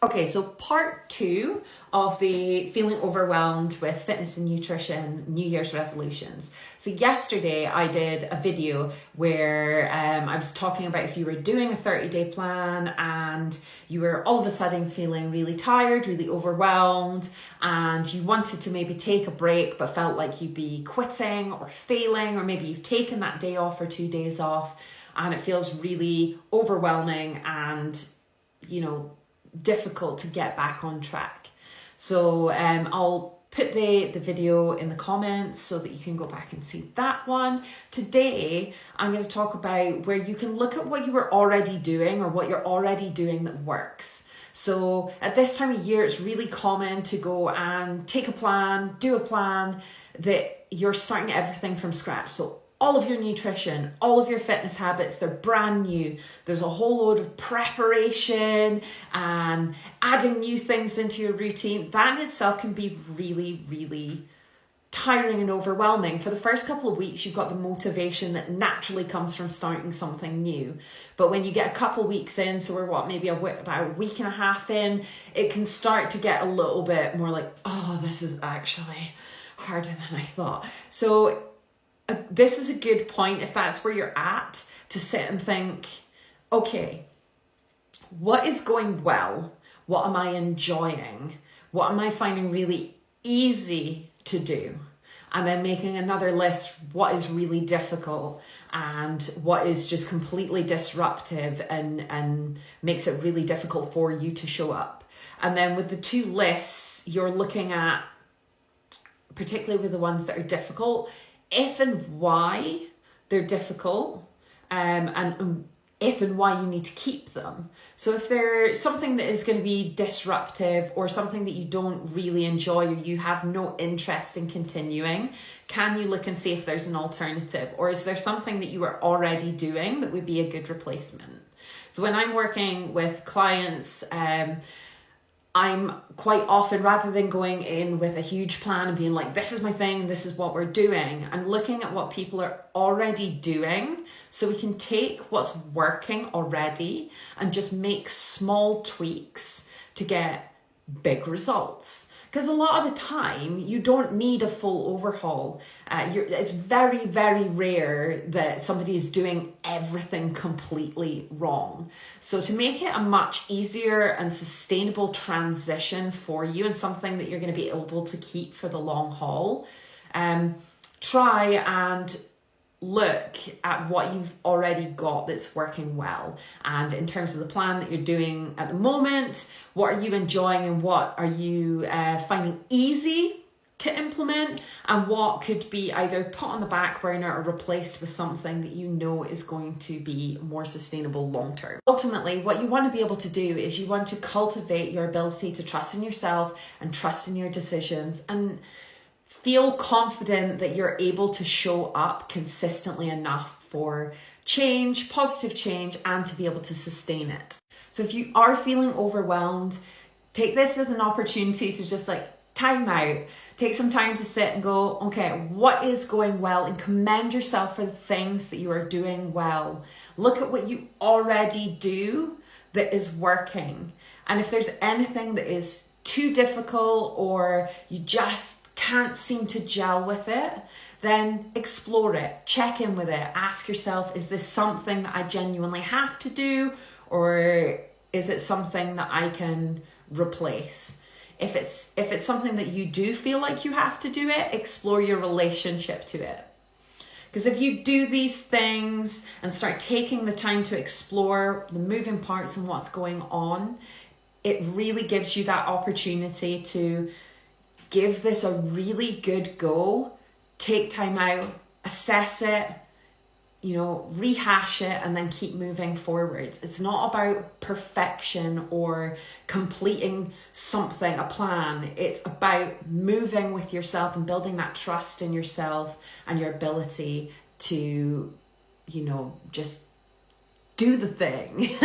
Okay, so part 2 of the feeling overwhelmed with fitness and nutrition New Year's resolutions. So yesterday I did a video where I was talking about if you were doing a 30-day plan and you were all of a sudden feeling really tired, really overwhelmed, and you wanted to maybe take a break but felt like you'd be quitting or failing, or maybe you've taken that day off or 2 days off and it feels really overwhelming and, difficult to get back on track. So I'll put the video in the comments so that you can go back and see that one. Today, I'm going to talk about where you can look at what you were already doing or what you're already doing that works. So at this time of year, it's really common to go and take a plan, do a plan that you're starting everything from scratch. So all of your nutrition, all of your fitness habits, they're brand new. There's a whole load of preparation and adding new things into your routine. That in itself can be really, really tiring and overwhelming. For the first couple of weeks, you've got the motivation that naturally comes from starting something new. But when you get a couple of weeks in, so we're maybe about a week and a half in, it can start to get a little bit more like, oh, this is actually harder than I thought. So this is a good point, if that's where you're at, to sit and think, okay, what is going well? What am I enjoying? What am I finding really easy to do? And then making another list, what is really difficult and what is just completely disruptive and makes it really difficult for you to show up. And then with the two lists, you're looking at, particularly with the ones that are difficult, if and why they're difficult, and if and why you need to keep them. So if there's something that is going to be disruptive or something that you don't really enjoy or you have no interest in continuing, can you look and see if there's an alternative? Or is there something that you are already doing that would be a good replacement? So when I'm working with clients, I'm quite often, rather than going in with a huge plan and being like, this is my thing, this is what we're doing, I'm looking at what people are already doing so we can take what's working already and just make small tweaks to get big results. Because a lot of the time, you don't need a full overhaul. It's very, very rare that somebody is doing everything completely wrong. So to make it a much easier and sustainable transition for you and something that you're going to be able to keep for the long haul, try and look at what you've already got that's working well. And in terms of the plan that you're doing at the moment, what are you enjoying and what are you finding easy to implement, and what could be either put on the back burner or replaced with something that you know is going to be more sustainable long term. Ultimately, what you want to be able to do is you want to cultivate your ability to trust in yourself and trust in your decisions and feel confident that you're able to show up consistently enough for change, positive change, and to be able to sustain it. So if you are feeling overwhelmed, take this as an opportunity to just time out, take some time to sit and go, okay, what is going well, and commend yourself for the things that you are doing well. Look at what you already do that is working. And if there's anything that is too difficult or you just can't seem to gel with it, then explore it, check in with it, ask yourself, is this something that I genuinely have to do, or is it something that I can replace? If it's something that you do feel like you have to do it, explore your relationship to it. Because if you do these things and start taking the time to explore the moving parts and what's going on, it really gives you that opportunity to give this a really good go, take time out, assess it, rehash it, and then keep moving forwards. It's not about perfection or completing something, a plan. It's about moving with yourself and building that trust in yourself and your ability to, just do the thing.